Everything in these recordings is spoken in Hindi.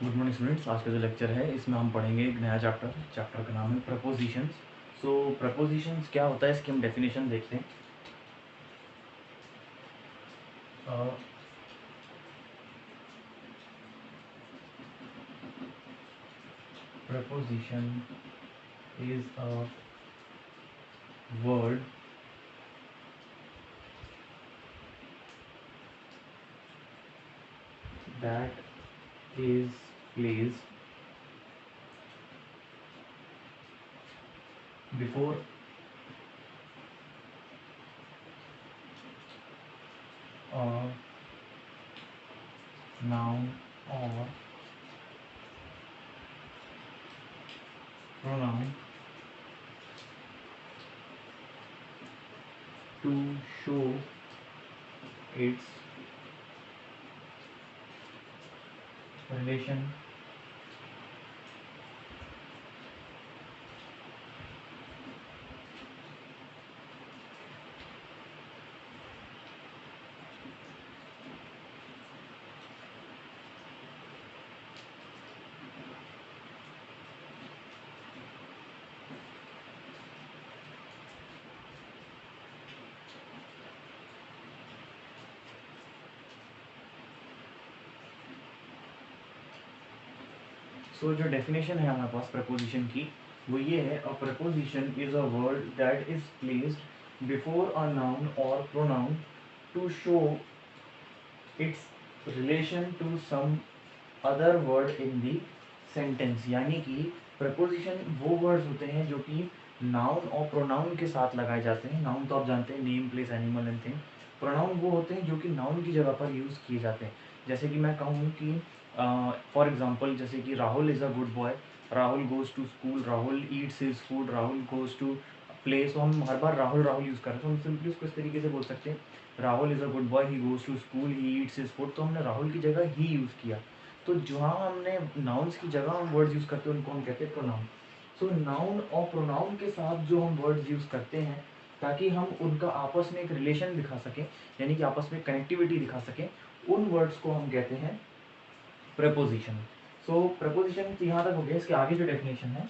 Good morning students. आज का जो लेक्चर है इसमें हम पढ़ेंगे एक नया चैप्टर का नाम है प्रपोजिशंस। सो प्रपोजिशंस क्या होता है इसकी हम डेफिनेशन देखते हैं। Preposition is a word that is placed before a noun or pronoun to show its relation सो जो डेफिनेशन है हमारे पास प्रपोजिशन की वो ये है, a preposition is a word that is placed before a noun और pronoun to show its relation to some other word in the sentence. यानी कि प्रपोजिशन वो वर्ड्स होते हैं जो कि नाउन और प्रोनाउन के साथ लगाए जाते हैं। नाउन तो आप जानते हैं, name, place, animal and thing. Pronoun वो होते हैं जो कि नाउन की जगह पर यूज़ किए जाते हैं। जैसे कि मैं कहूँ कि फॉर एग्जाम्पल, जैसे कि Rahul is a good boy, Rahul goes to school, Rahul eats his food, Rahul goes to play. So हम हर बार राहुल राहुल यूज़ कर रहे हैं, तो हम सिंपली उसको इस तरीके से बोल सकते हैं, Rahul is a good boy, he goes to school, he eats his food. तो हमने राहुल की जगह ही यूज़ किया। तो जहाँ हमने नाउन्स की जगह हम वर्ड्स यूज़ करते हैं उनको हम कहते हैं प्रोनाउन। सो नाउन और प्रोनाउन के साथ जो हम वर्ड्स यूज़ करते हैं ताकि हम उनका आपस में एक रिलेशन दिखा सकें, यानी कि आपस में कनेक्टिविटी दिखा सकें, उन वर्ड्स को हम कहते हैं प्रपोजिशन। सो प्रपोजिशन यहाँ तक हो गया। इसके आगे जो डेफिनेशन है,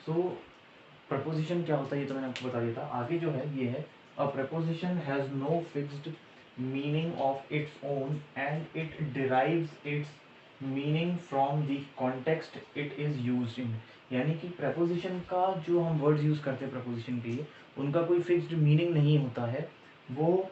सो प्रपोजिशन क्या होता है ये तो मैंने आपको बता दिया था। आगे जो है ये है, a preposition has no fixed meaning of its own and it derives its meaning from the context it is used in. यानी कि प्रपोजिशन का जो हम वर्ड्स यूज़ करते हैं प्रपोजिशन के लिए, उनका कोई फिक्स्ड मीनिंग नहीं होता है। वो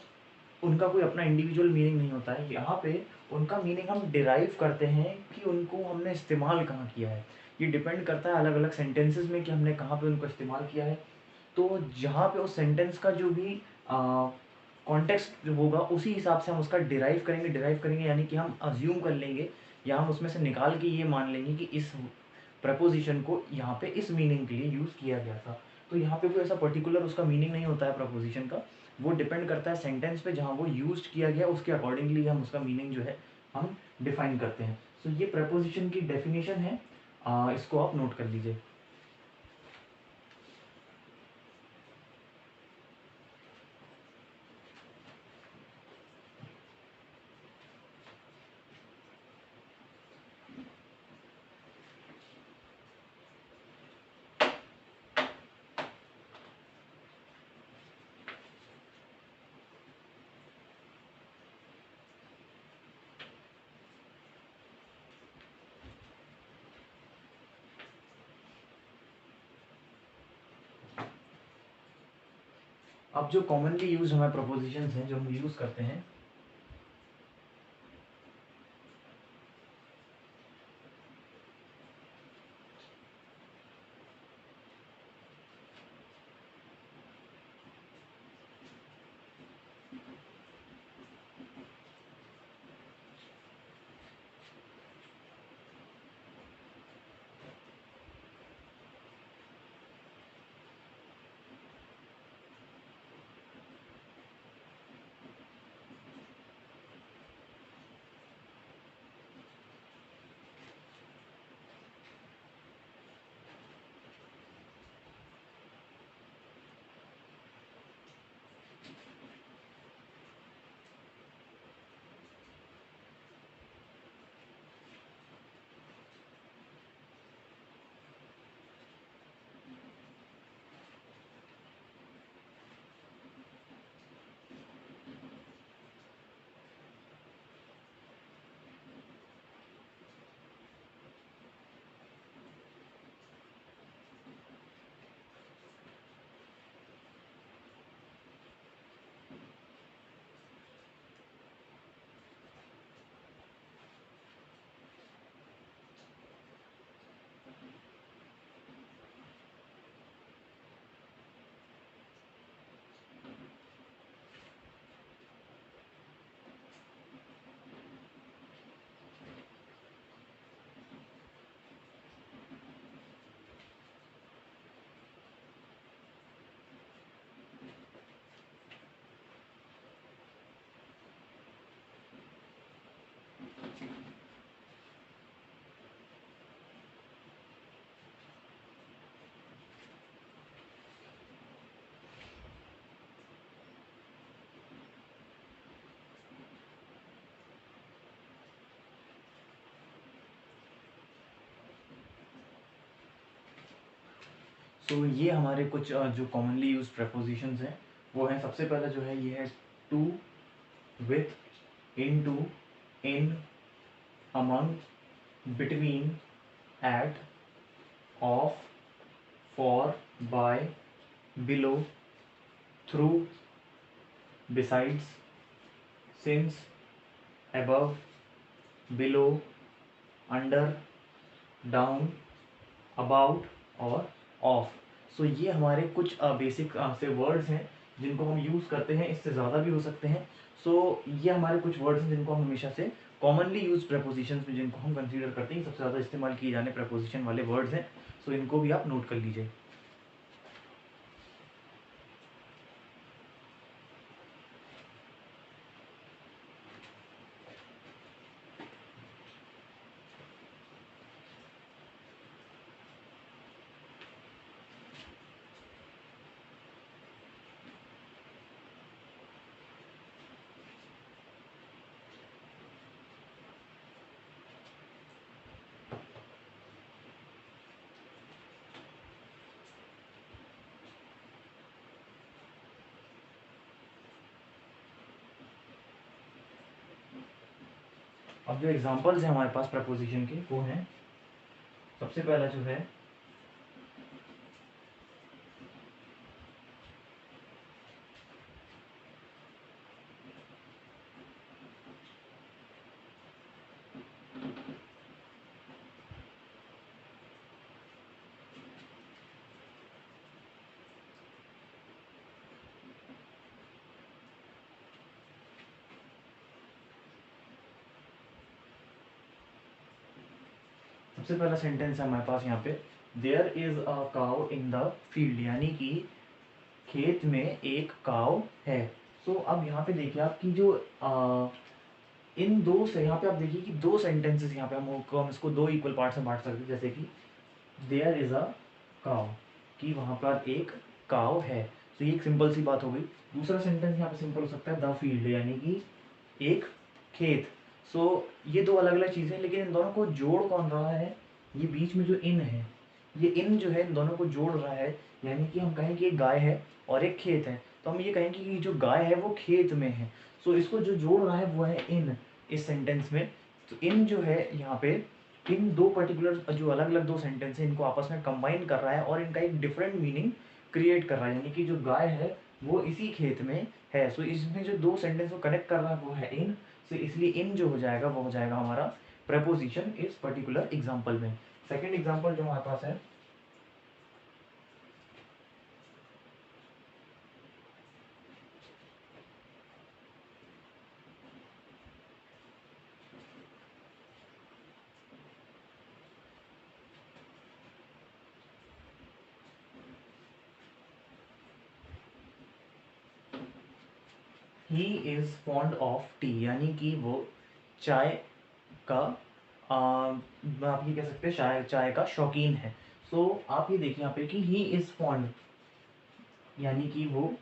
उनका कोई अपना इंडिविजुअल मीनिंग नहीं होता है। यहाँ पे उनका मीनिंग हम डिराइव करते हैं कि उनको हमने इस्तेमाल कहाँ किया है। ये डिपेंड करता है अलग अलग सेंटेंसेस में कि हमने कहाँ पे उनको इस्तेमाल किया है। तो जहाँ पे उस सेंटेंस का जो भी कॉन्टेक्स्ट होगा उसी हिसाब से हम उसका डिराइव करेंगे यानी कि हम अज्यूम कर लेंगे या हम उसमें से निकाल के ये मान लेंगे कि इस प्रपोजिशन को यहाँ पे इस मीनिंग के लिए यूज़ किया गया था। तो यहाँ पे कोई ऐसा पर्टिकुलर उसका मीनिंग नहीं होता है प्रपोजिशन का। वो डिपेंड करता है सेंटेंस पे जहाँ वो यूज किया गया, उसके अकॉर्डिंगली हम उसका मीनिंग जो है हम डिफाइन करते हैं। सो ये प्रपोजिशन की डेफिनेशन है, इसको आप नोट कर लीजिए। अब जो कॉमनली यूज हमारे प्रपोजिशंस हैं जो हम यूज करते हैं, तो ये हमारे कुछ जो कॉमनली यूज प्रपोजिशंस हैं वो हैं, सबसे पहला जो है ये है to, with, into, in, among, between, at, of, for, by, below, through, besides, since, above, below, under, down, about और ऑफ। सो ये हमारे कुछ बेसिक से वर्ड्स हैं जिनको हम यूज़ करते हैं, इससे ज़्यादा भी हो सकते हैं। सो ये हमारे कुछ वर्ड्स हैं जिनको हम हमेशा से कॉमनली यूज प्रपोजिशंस में जिनको हम कंसीडर करते हैं, सबसे ज़्यादा इस्तेमाल किए जाने प्रपोजिशन वाले वर्ड्स हैं। सो इनको भी आप नोट कर लीजिए। अब जो एग्जांपल्स हैं हमारे पास प्रपोजिशन के वो हैं, सबसे पहला जो है सबसे पहला सेंटेंस है हमारे पास यहाँ पे, there is a cow in the field, यानी कि खेत में एक काउ है। सो अब यहाँ पे देखिए आपकी जो इन दो से यहाँ पे आप देखिए कि दो सेंटेंसेस यहाँ पे हम इसको दो इक्वल पार्ट्स में बांट सकते हैं, जैसे कि देयर इज अ काउ, कि वहाँ पर एक काउ है। तो ये एक सिंपल सी बात हो गई। दूसरा सेंटेंस यहाँ पे सिंपल हो सकता है द फील्ड, यानी कि एक खेत। सो ये दो अलग अलग चीज़ें हैं, लेकिन इन दोनों को जोड़ कौन रहा है, ये बीच में जो इन है, ये इन जो है इन दोनों को जोड़ रहा है। यानी कि हम कहें कि एक गाय है और एक खेत है, तो हम ये कहेंगे कि जो गाय है वो खेत में है। सो इसको जो जोड़ रहा है वो है इन, इस सेंटेंस में। तो इन जो है यहाँ पे इन दो पर्टिकुलर जो अलग अलग दो सेंटेंस है इनको आपस में कंबाइन कर रहा है और इनका एक डिफरेंट मीनिंग क्रिएट कर रहा है। यानी कि जो गाय है वो इसी खेत में है। सो इसमें जो दो सेंटेंस को कनेक्ट कर रहा है वो है इन, सो इसलिए इन जो हो जाएगा वो हो जाएगा हमारा प्रपोजिशन इस पर्टिकुलर एग्जाम्पल में। सेकेंड एग्जाम्पल जो हमारे पास है, he is fond of T, यानी कि वो चाय का आप ये कह सकते हैं चाय चाय का शौकीन है। सो आप ये देखिए यहाँ पे कि ही इज फॉन्ड, यानी कि वो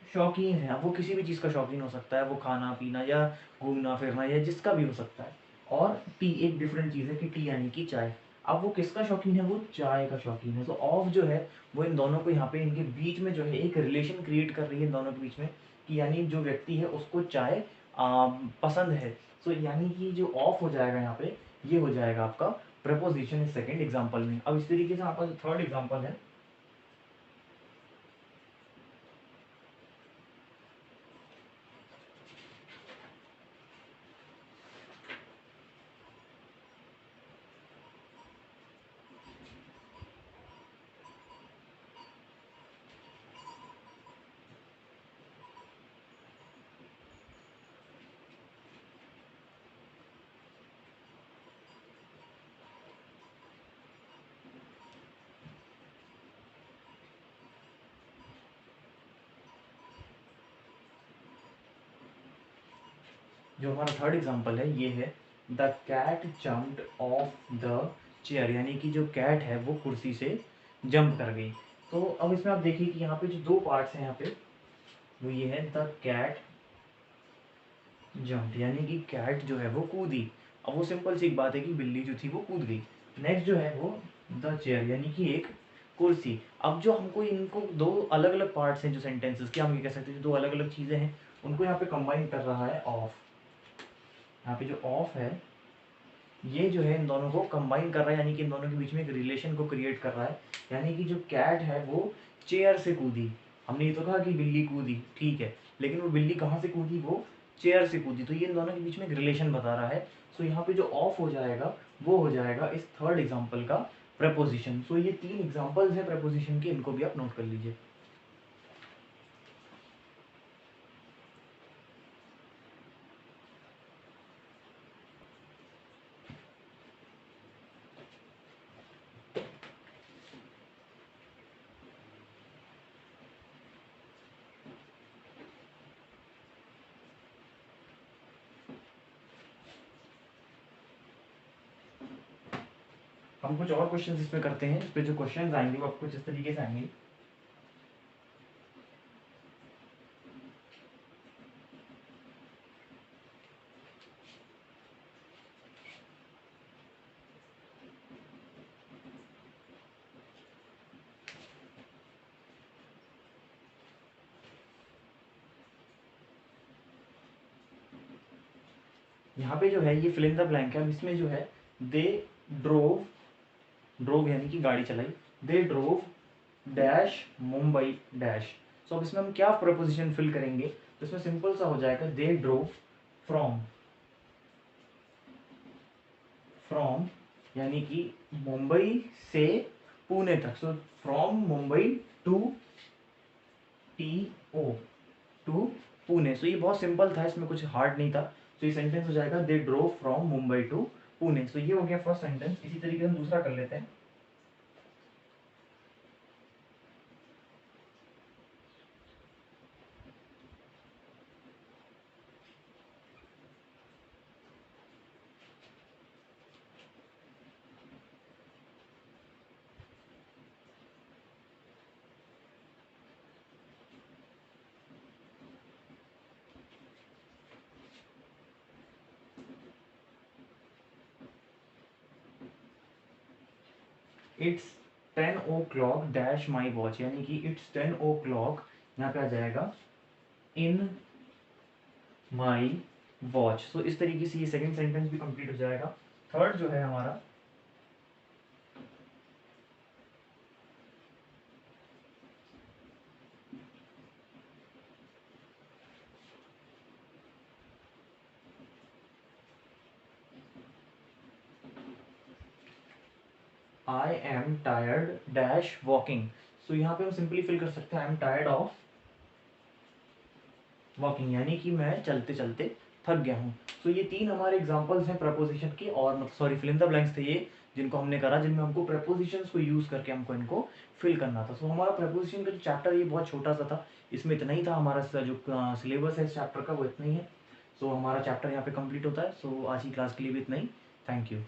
शौकीन है। अब वो किसी भी चीज़ का शौकीन हो सकता है, वो खाना पीना या घूमना फिरना या जिसका भी हो सकता है। और टी एक डिफरेंट चीज़ है कि टी यानी कि चाय। अब वो किसका शौकीन है, वो चाय का शौकीन है। तो ऑफ जो है वो इन दोनों को यहाँ पे इनके बीच में जो है एक रिलेशन क्रिएट कर रही है इन दोनों के बीच में, कि यानी जो व्यक्ति है उसको चाय पसंद है। सो यानी कि जो ऑफ हो जाएगा यहाँ पे, ये हो जाएगा आपका प्रपोजिशन इस सेकेंड एग्जाम्पल में। अब इस तरीके से आपका जो थर्ड एग्जाम्पल है, जो हमारा थर्ड एग्जाम्पल है ये है the cat jumped off the chair, यानी कि जो कैट है वो कुर्सी से जंप कर गई। तो अब इसमें आप देखिए कि यहाँ पे जो दो पार्ट्स हैं यहाँ पे, वो ये है द कैट जंप्ड, यानी कि कैट जो है वो कूदी। अब वो सिंपल सी एक बात है कि बिल्ली जो थी वो कूद गई। नेक्स्ट जो है वो द चेयर, यानी कि एक कुर्सी। अब जो हमको इनको दो अलग अलग पार्ट्स हैं जो सेंटेंसेस के, हम ये कह सकते हैं जो दो अलग अलग चीज़ें हैं उनको यहाँ पे कंबाइन कर रहा है ऑफ। यहाँ पे जो ऑफ है ये जो है इन दोनों को कंबाइन कर रहा है, यानी कि इन दोनों के बीच में एक रिलेशन को क्रिएट कर रहा है। यानी कि जो कैट है वो चेयर से कूदी। हमने ये तो कहा कि बिल्ली कूदी, ठीक है, लेकिन वो बिल्ली कहाँ से कूदी, वो चेयर से कूदी। तो ये इन दोनों के बीच में एक रिलेशन बता रहा है। सो यहाँ पे जो ऑफ हो जाएगा वो हो जाएगा इस थर्ड एग्जाम्पल का प्रपोजिशन। सो ये तीन एग्जाम्पल्स है प्रपोजिशन के, इनको भी आप नोट कर लीजिए। हम कुछ और क्वेश्चन इसमें करते हैं। इस पे जो क्वेश्चन आएंगे वो आपको इस तरीके से आएंगे। यहाँ पे जो है ये फिल इन द ब्लैंक है। अब इसमें जो है दे ड्रोव, ड्रोव यानी कि गाड़ी चलाई, दे ड्रोव डैश मुंबई डैश। सो अब इसमें हम क्या प्रपोजिशन फिल करेंगे, तो इसमें सिंपल सा हो जाएगा दे ड्रोव फ्रॉम, फ्रॉम यानी कि मुंबई से पुणे तक। So from Mumbai to T O, to Pune. So ये बहुत सिंपल था, इसमें कुछ हार्ड नहीं था। तो ये सेंटेंस हो जाएगा they drove from Mumbai to Pune. So ये हो गया फर्स्ट सेंटेंस। इसी तरीके से हम दूसरा कर लेते हैं। It's 10 o'clock dash my watch, यानी कि इट्स 10 o'clock यहाँ पे आ जाएगा इन माई वॉच। सो इस तरीके से ये सेकंड सेंटेंस भी कंप्लीट हो जाएगा। थर्ड जो है हमारा, I am tired dash walking. So यहाँ पे हम सिंपली फिल कर सकते हैं I am tired of walking, यानी कि मैं चलते चलते थक गया हूँ। सो ये 3 हमारे एग्जांपल्स हैं प्रपोजिशन के, और मतलब sorry fill in the blanks थे ये, जिनको हमने करा, जिनमें हमको प्रपोजिशंस को यूज करके हमको इनको फिल करना था। सो हमारा प्रपोजिशन का जो चैप्टर ये बहुत छोटा सा था, इसमें इतना ही था। हमारा जो सिलेबस है इस चैप्टर का वो इतना ही है। सो हमारा चैप्टर यहाँ पे कंप्लीट होता है। सो आज की क्लास के लिए भी इतना ही। Thank you.